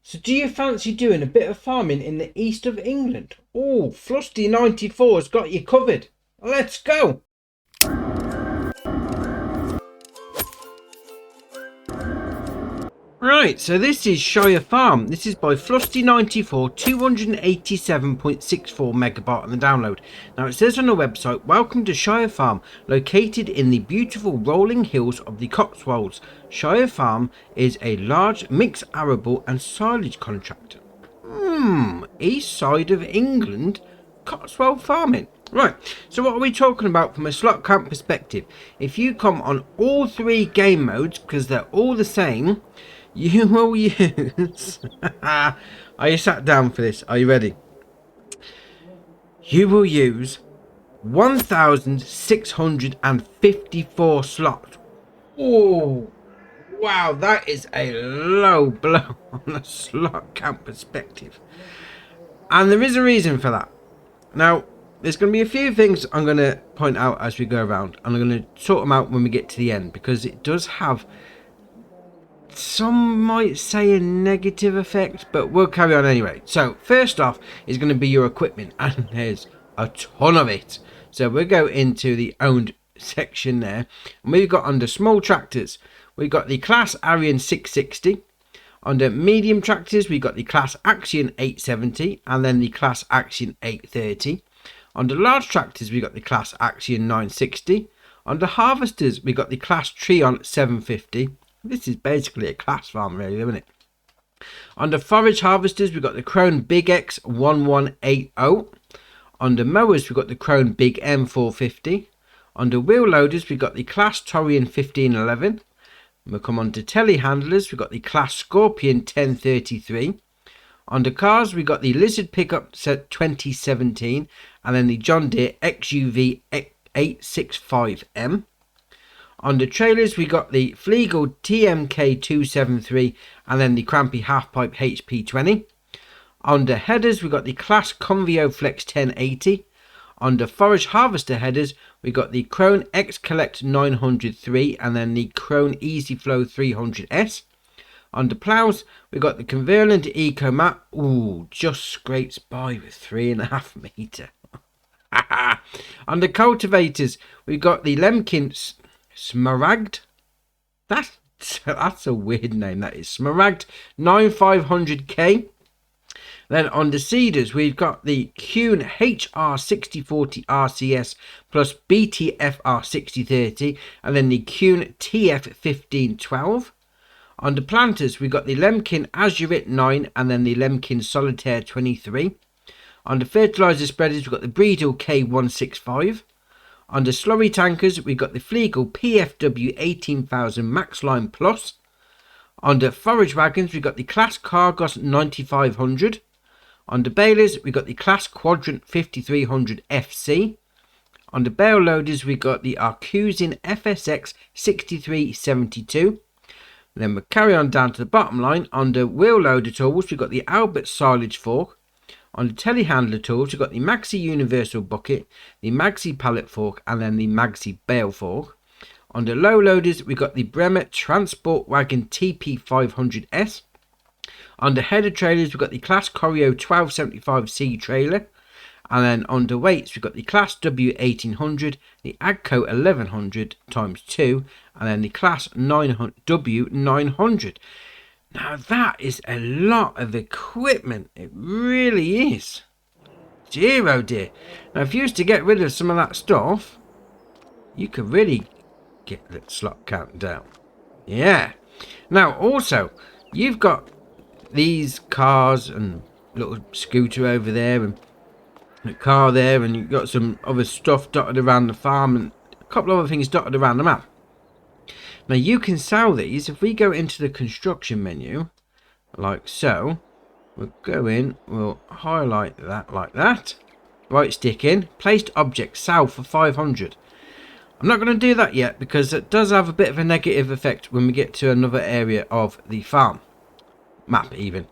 So do you fancy doing a bit of farming in the east of England? Oh, Flusty94's got you covered. Let's go! Right, so this is Shire Farm. This is by Flusty94, 287.64 megabyte on the download. Now it says on the website, welcome to Shire Farm, located in the beautiful rolling hills of the Cotswolds. Shire Farm is a large mixed arable and silage contractor. East side of England, Cotswold farming. Right, so what are we talking about from a slot count perspective? If you come on all three game modes, because they're all the same, you will use... Are you sat down for this? Are you ready? You will use 1,654 slots. Oh, wow, that is a low blow on a slot count perspective. And there is a reason for that. Now, there's going to be a few things I'm going to point out as we go around, and I'm going to sort them out when we get to the end, because it does have, some might say, a negative effect, but we'll carry on anyway. So first off is going to be your equipment, and there's a ton of it. So we'll go into the owned section there, and we've got under small tractors, we've got the Class Arian 660. Under medium tractors, we've got the Class Action 870 and then the Class Action 830. Under large tractors, we've got the Class Action 960. Under harvesters, we've got the Class Treon 750. This is basically a class farm, really, isn't it? Under forage harvesters, we've got the Krone Big X 1180. Under mowers, we've got the Krone Big M 450. Under wheel loaders, we've got the Class Torian 1511. We'll come on to telehandlers. We've got the Class Scorpion 1033. Under cars, we've got the Lizard Pickup set 2017 and then the John Deere XUV 865M. Under trailers, we got the Flegel TMK 273 and then the Crampy Halfpipe HP20. Under headers, we got the Class Convio Flex 1080. Under forage harvester headers, we got the Krone X Collect 903 and then the Krone Easy Flow 300S. Under ploughs, we got the Converland Eco Mat. Ooh, just scrapes by with 3.5 metre. Under cultivators, we got the Lemkin Smaragd. That's a weird name. That is Smaragd 9500K. Then under seeders, we've got the Kuhn HR6040 RCS plus BTFR 6030 and then the Kuhn TF1512. Under planters, we've got the Lemkin Azurit 9 and then the Lemkin Solitaire 23. Under fertiliser spreaders, we've got the Breedel K165. Under slurry tankers, we've got the Flegel PFW 18000 Max Line Plus. Under forage wagons, we've got the Class Cargos 9500. Under balers, we got the Class Quadrant 5300 FC. Under bale loaders, we got the Arcusin FSX 6372. Then we'll carry on down to the bottom line. Under wheel loader tools, we've got the Albert Silage Fork. Under telehandler tools, we've got the Maxi Universal Bucket, the Maxi Pallet Fork, and then the Maxi Bale Fork. Under low loaders, we've got the Bremer Transport Wagon TP500S. Under header trailers, we've got the Class Corio 1275C trailer. And then under weights, we've got the Class W1800, the Agco 1100 x2, and then the Class W900. Now that is a lot of equipment. It really is. Dear oh dear. Now if you used to get rid of some of that stuff, you could really get the slot count down. Yeah. Now also, you've got these cars and little scooter over there and a car there, and you've got some other stuff dotted around the farm and a couple of other things dotted around the map. Now you can sell these. If we go into the construction menu like so, we'll go in, we'll highlight that like that, right stick in, placed object, sell for 500. I'm not going to do that yet because it does have a bit of a negative effect when we get to another area of the farm map even.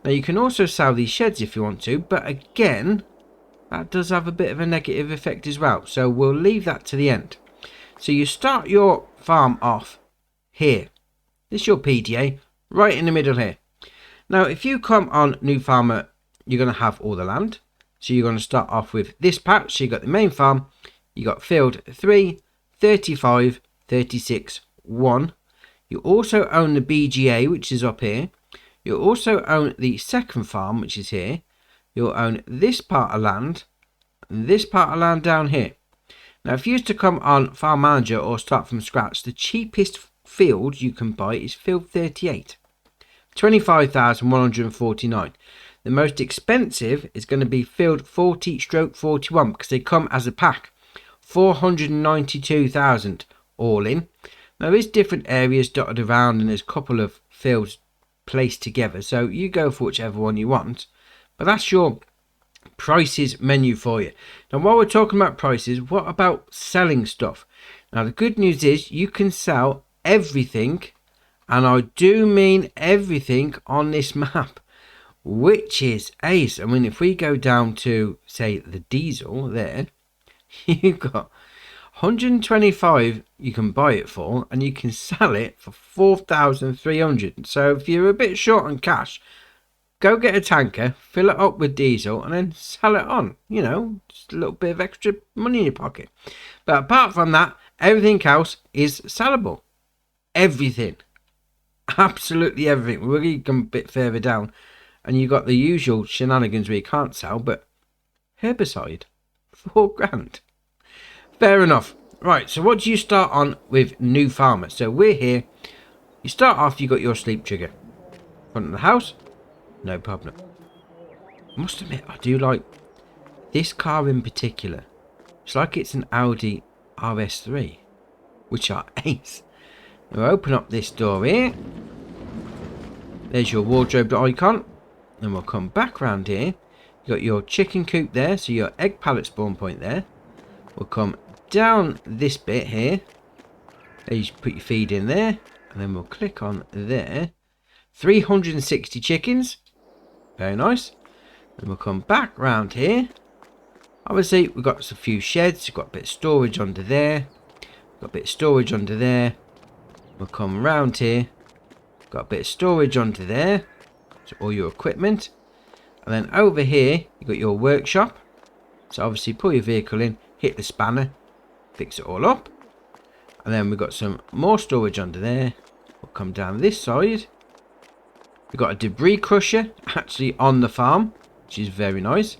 Now you can also sell these sheds if you want to, but again that does have a bit of a negative effect as well, so we'll leave that to the end. So you start your farm off here. This is your PDA right in the middle here. Now, if you come on New Farmer, you're going to have all the land. So you're going to start off with this patch. So you got the main farm, you got field 3, 35, 36, 1. You also own the BGA, which is up here. You also own the second farm, which is here. You'll own this part of land and this part of land down here. Now, if you used to come on Farm Manager or start from scratch, the cheapest field you can buy is field 38. 25,149. The most expensive is going to be field 40/41 because they come as a pack. 492,000 all in. Now there's different areas dotted around and there's a couple of fields placed together, so you go for whichever one you want, but that's your prices menu for you. Now while we're talking about prices, what about selling stuff? Now the good news is you can sell everything, and I do mean everything on this map, which is ace. I mean, if we go down to say the diesel there, you've got 125 you can buy it for, and you can sell it for 4,300. So if you're a bit short on cash, go get a tanker, fill it up with diesel, and then sell it on. You know, just a little bit of extra money in your pocket. But apart from that, everything else is sellable. Everything. Absolutely everything. We're going to come a bit further down, and you got the usual shenanigans where you can't sell, but herbicide, 4 grand. Fair enough. Right, so what do you start on with New Farmer? So we're here. You start off, you got your sleep trigger. Front of the house, no problem. I must admit, I do like this car in particular. It's like it's an Audi RS3, which are ace. We'll open up this door here. There's your wardrobe icon. Then we'll come back round here. You got your chicken coop there, so your egg pallet spawn point there. We'll come down this bit here. There you put your feed in there, and then we'll click on there. 360 chickens. Very nice. Then we'll come back round here. Obviously, we've got a few sheds. We've got a bit of storage under there. Got a bit of storage under there. We'll come round here. Got a bit of storage under there. So all your equipment. And then over here, you've got your workshop. So obviously, pull your vehicle in, hit the spanner, fix it all up. And then we've got some more storage under there. We'll come down this side. We've got a debris crusher actually on the farm, which is very nice.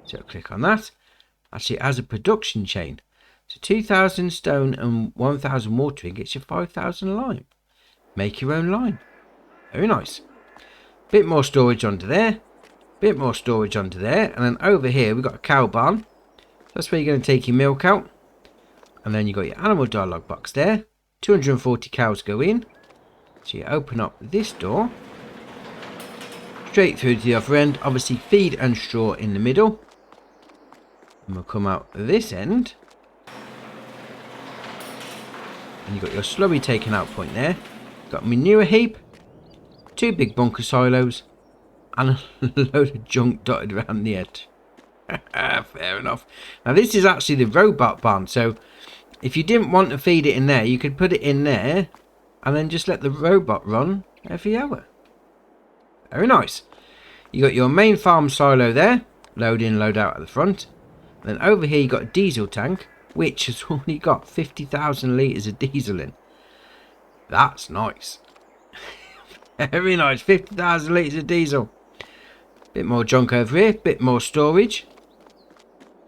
So I'll click on that. Actually, it has a production chain. So 2,000 stone and 1,000 watering gets you 5,000 lime. Make your own lime. Very nice. Bit more storage under there. Bit more storage under there. And then over here, we've got a cow barn. That's where you're going to take your milk out. And then you've got your animal dialogue box there. 240 cows go in. So you open up this door. Straight through to the other end. Obviously feed and straw in the middle. And we'll come out this end. And you've got your slurry taken out point there. Got a manure heap. 2 big bunker silos. And a load of junk dotted around the edge. Fair enough. Now this is actually the robot barn, so if you didn't want to feed it in there, you could put it in there and then just let the robot run every hour. Very nice. You got your main farm silo there, load in, load out at the front. And then over here you got a diesel tank, which has only got 50,000 litres of diesel in. That's nice. Very nice, 50,000 litres of diesel. Bit more junk over here, bit more storage.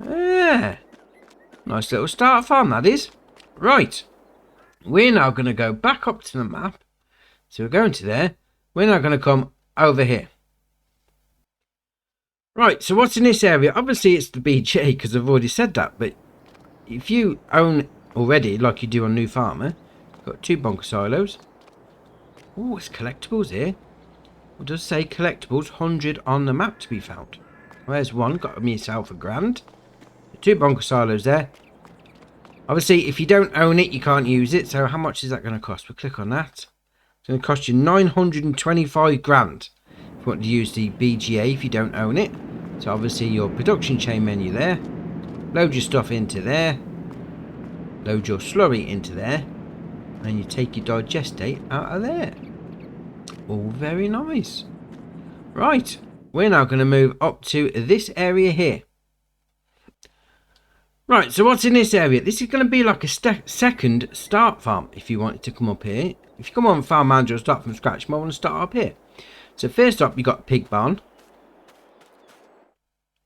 Yeah, nice little start farm that is. Right, we're now going to go back up to the map. So we're going to there. We're now going to come over here. Right, so what's in this area? Obviously it's the BJ because I've already said that. But if you own already, like you do on New Farmer, you've got 2 bunker silos. Oh, it's collectibles here. It does say collectibles, 100 on the map to be found. There's one, got myself a grand. 2 bunker silos there. Obviously, if you don't own it, you can't use it. So how much is that going to cost? We'll click on that. It's going to cost you 925 grand if you want to use the BGA if you don't own it. So obviously your production chain menu there. Load your stuff into there. Load your slurry into there. And you take your digestate out of there. All very nice. Right, we're now going to move up to this area here. Right, so what's in this area? This is going to be like a second start farm if you wanted to come up here. If you come on Farm Manager or start from scratch, you might want to start up here. So first up, you got pig barn.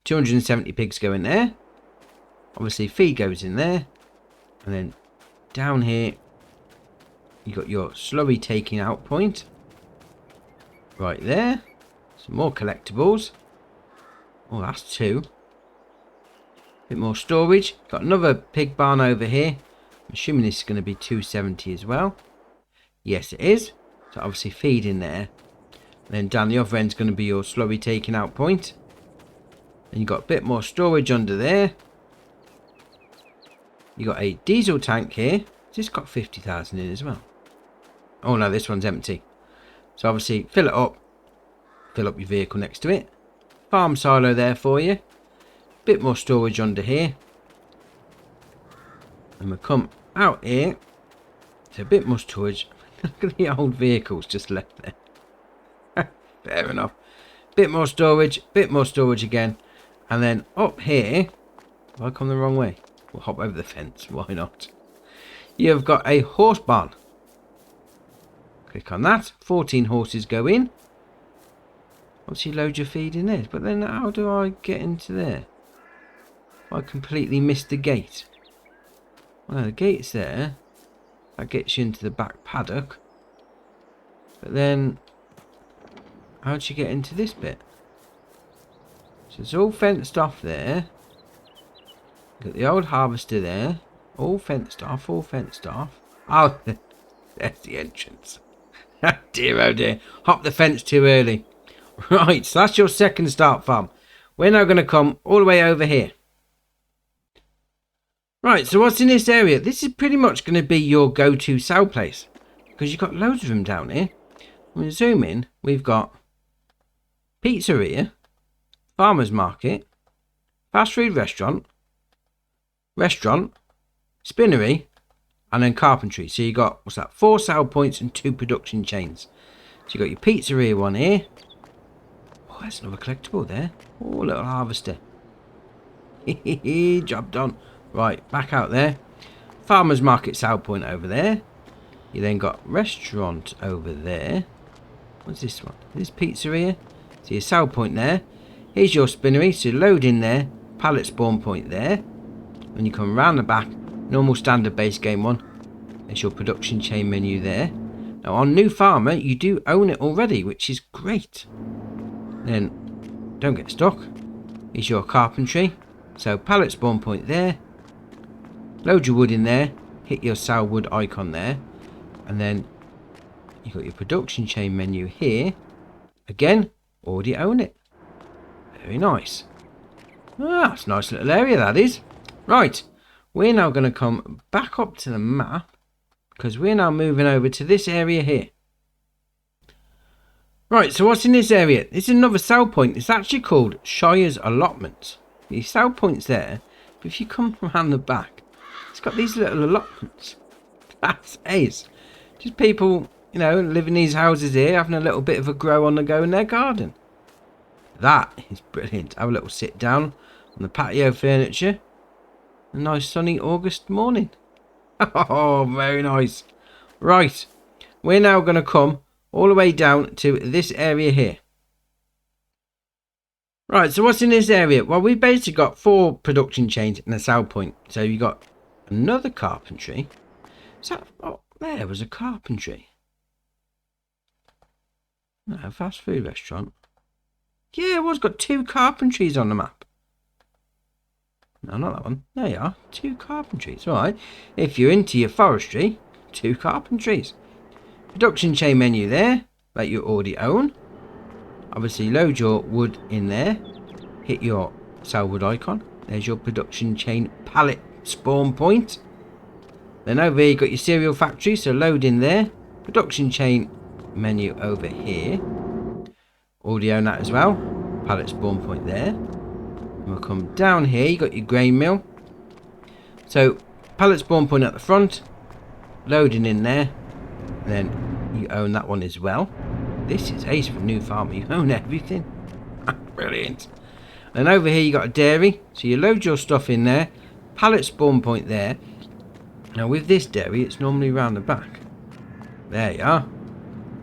270 pigs go in there. Obviously, feed goes in there. And then down here, you got your slurry taking out point. Right there. Some more collectibles. Oh, that's 2. Bit more storage. Got another pig barn over here. I'm assuming this is going to be 270 as well. Yes, it is. So obviously feed in there. And then down the other end is going to be your slurry taking out point. And you got a bit more storage under there. You got a diesel tank here. This got 50,000 in as well. Oh no, this one's empty. So obviously fill it up. Fill up your vehicle next to it. Farm silo there for you. Bit more storage under here. And we'll come out here. So a bit more storage. Look at the old vehicles just left there. Fair enough. Bit more storage again. And then up here, have I come the wrong way? We'll hop over the fence, why not? You've got a horse barn. Click on that. 14 horses go in. Obviously load your feed in there. But then how do I get into there? I completely missed the gate. Well, the gate's there. That gets you into the back paddock. But then, how'd you get into this bit? So it's all fenced off there. Got the old harvester there. All fenced off, all fenced off. Oh, there's the entrance. Dear, oh dear. Hop the fence too early. Right, so that's your second start farm. We're now going to come all the way over here. Right, so what's in this area? This is pretty much going to be your go-to sell place. Because you've got loads of them down here. When we zoom in, we've got pizzeria, farmer's market, fast food restaurant, spinnery, and then carpentry. So you got, what's that, 4 sale points and 2 production chains. So you got your pizzeria one here. Oh, that's another collectible there. Oh, little harvester. Job done. Right, back out there. Farmer's market sale point over there. You then got restaurant over there. What's this one? This pizzeria. So your sale point there. Here's your spinnery. So load in there. Pallet spawn point there. When you come around the back, normal standard base game one. There's your production chain menu there. Now on new farmer, you do own it already, which is great. Then don't get stuck. Here's your carpentry. So pallet spawn point there. Load your wood in there. Hit your sell wood icon there. And then you've got your production chain menu here. Again, already own it. Very nice. Ah, that's a nice little area that is. Right, we're now going to come back up to the map because we're now moving over to this area here. Right, so what's in this area? This is another sell point. It's actually called Shire's Allotment. The sell point's there, but if you come around the back, it's got these little allotments. That's ace. Just people, you know, live in these houses here, having a little bit of a grow on the go in their garden. That is brilliant. Have a little sit down on the patio furniture. A nice sunny August morning. Oh, very nice. Right, we're now going to come all the way down to this area here. Right, so what's in this area? Well, we've basically got 4 production chains and a sell point. So you got another carpentry. So, oh, there was a carpentry. No, fast food restaurant. Yeah, it was got 2 carpentries on the map. No, not that one. There you are. 2 carpentries. Alright. If you're into your forestry, 2 carpentries. Production chain menu there that you already own. Obviously load your wood in there. Hit your sell wood icon. There's your production chain pallet spawn point. Then over here you got your cereal factory, so load in there. Production chain menu over here. Already own that as well. Pallet spawn point there. And we'll come down here, you got your grain mill. So pallet spawn point at the front. Loading in there. And then you own that one as well. This is ace for new farm. You own everything. Brilliant. And over here you got a dairy. So you load your stuff in there. Pallet spawn point there. Now with this dairy, it's normally round the back. There you are.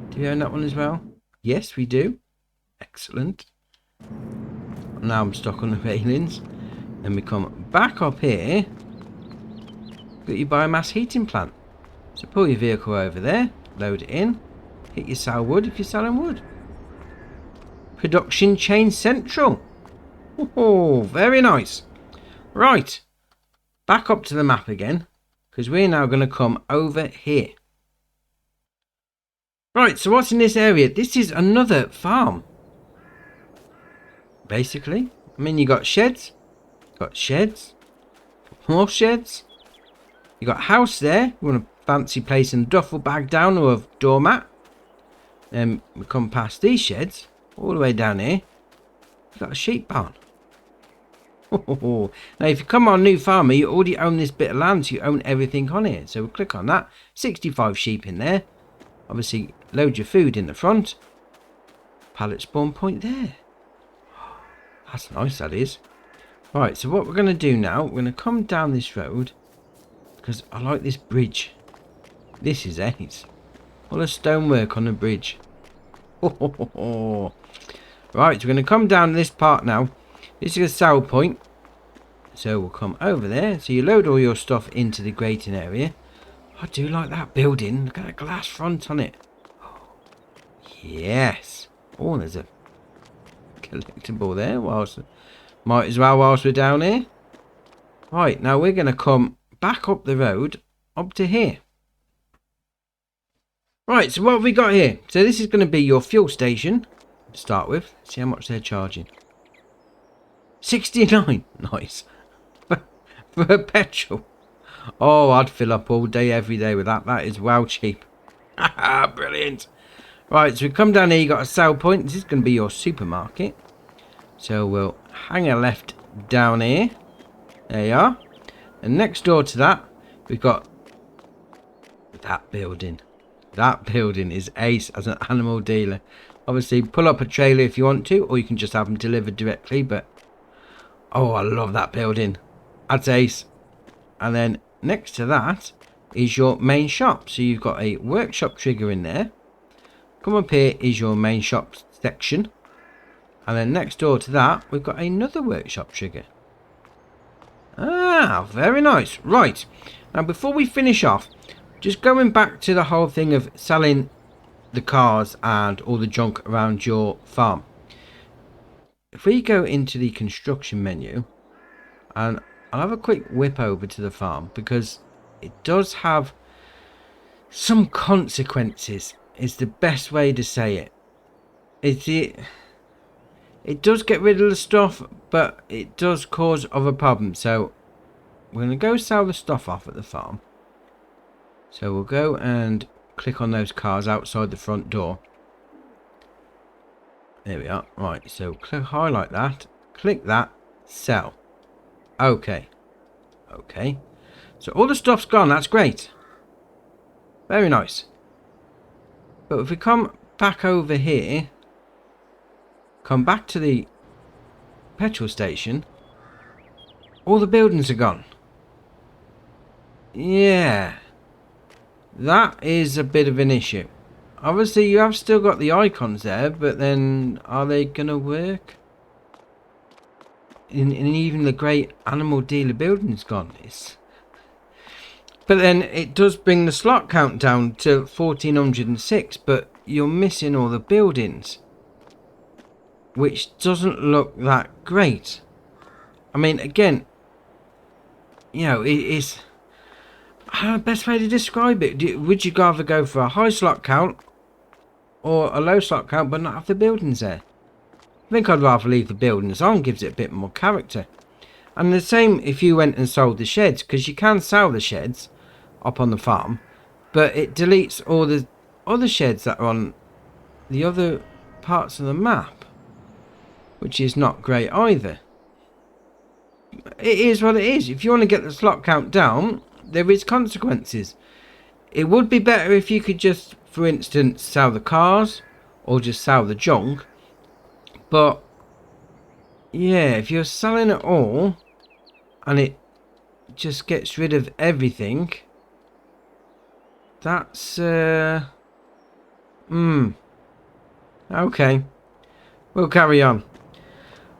Do you own that one as well? Yes, we do. Excellent. Now I'm stuck on the railings. Then we come back up here. Got your biomass heating plant. So pull your vehicle over there. Load it in. Hit your sell wood if you're selling wood. Production chain central. Oh, very nice. Right. Back up to the map again. Because we're now going to come over here. Right, so what's in this area? This is another farm. Basically. I mean, you got sheds. Got sheds. More sheds. You got a house there. You want a fancy place and duffel bag down or a doormat. Then we come past these sheds. All the way down here. You've got a sheep barn. Now, if you come on New Farmer, you already own this bit of land, so you own everything on here. So we'll click on that. 65 sheep in there. Obviously, load your food in the front. Pallet spawn point there. That's nice, that is. Right, so what we're going to do now, we're going to come down this road. Because I like this bridge. This is ace. All the stonework on the bridge. Right, so we're going to come down this part now. This is a sell point. So we'll come over there. So you load all your stuff into the grading area. I do like that building. Look at that glass front on it. Yes. Oh, there's a collectible there. Might as well whilst we're down here. Right, now we're going to come back up the road up to here. Right, so what have we got here? So this is going to be your fuel station to start with. See how much they're charging. 69. Nice. For petrol. Oh, I'd fill up all day, every day with that. That is well cheap. Brilliant. Right, so we come down here. You got a sell point. This is going to be your supermarket. So we'll hang a left down here. There you are. And next door to that, we've got that building. That building is ace as an animal dealer. Obviously, pull up a trailer if you want to, or you can just have them delivered directly. But, oh, I love that building. That's ace. And then next to that is your main shop. So you've got a workshop trigger in there. Come up here is your main shop section. And then next door to that, we've got another workshop trigger. Ah, very nice. Right. Now, before we finish off, just going back to the whole thing of selling the cars and all the junk around your farm. If we go into the construction menu, and I'll have a quick whip over to the farm, because it does have some consequences, is the best way to say it. It does get rid of the stuff, but it does cause other problems. So we're going to go sell the stuff off at the farm. So we'll go and click on those cars outside the front door. There we are. Right, so highlight that. Click that. Sell. Okay. Okay. So all the stuff's gone. That's great. Very nice. But if we come back over here, come back to the petrol station, all the buildings are gone. Yeah. That is a bit of an issue. Obviously, you have still got the icons there, but then are they going to work? And even the great animal dealer building's gone. But then it does bring the slot count down to 1406, but you're missing all the buildings, which doesn't look that great. I mean, again, you know, it's... I don't know the best way to describe it. Would you rather go for a high slot count or a low slot count but not have the buildings there? I think I'd rather leave the buildings on. Gives it a bit more character. And the same if you went and sold the sheds, because you can sell the sheds up on the farm, but it deletes all the other sheds that are on the other parts of the map, which is not great either. It is what it is. If you want to get the slot count down, there is consequences. It would be better if you could just, for instance, sell the cars, or just sell the junk. But yeah, if you're selling it all and it just gets rid of everything, that's okay, we'll carry on.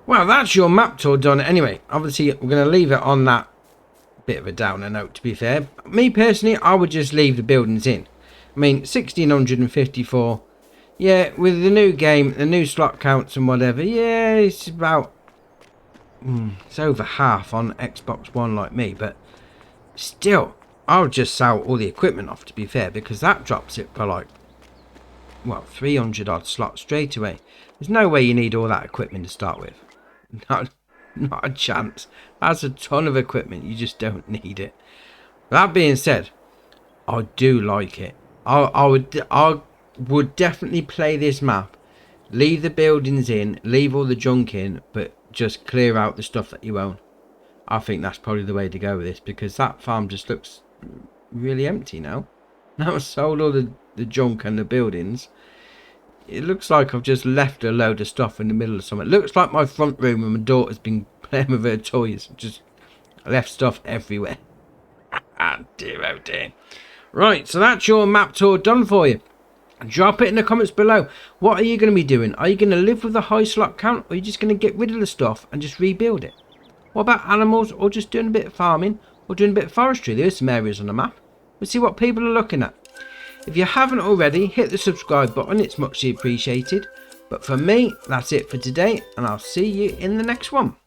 Well, that's your map tour done anyway. Obviously we're going to leave it on that bit of a downer note, to be fair. Me personally, I would just leave the buildings in. I mean, 1654, yeah, with the new game, the new slot counts and whatever, yeah, it's about it's over half on Xbox One like me, but still, I would just sell all the equipment off, to be fair, because that drops it for like, well, 300 odd slots straight away. There's no way you need all that equipment to start with. Not a chance. That's a ton of equipment. You just don't need it. That being said, I do like it. I would definitely play this map. Leave the buildings in, leave all the junk in, but just clear out the stuff that you own. I think that's probably the way to go with this, because that farm just looks really empty now. Now I've sold all the junk and the buildings. It looks like I've just left a load of stuff in the middle of something. It looks like my front room and my daughter's been playing with her toys. Just left stuff everywhere. Dear, oh dear. Right, so that's your map tour done for you. Drop it in the comments below. What are you going to be doing? Are you going to live with a high slot count, or are you just going to get rid of the stuff and just rebuild it? What about animals, or just doing a bit of farming, or doing a bit of forestry? There's some areas on the map. We'll see what people are looking at. If you haven't already, hit the subscribe button. It's muchly appreciated. But for me, that's it for today, and I'll see you in the next one.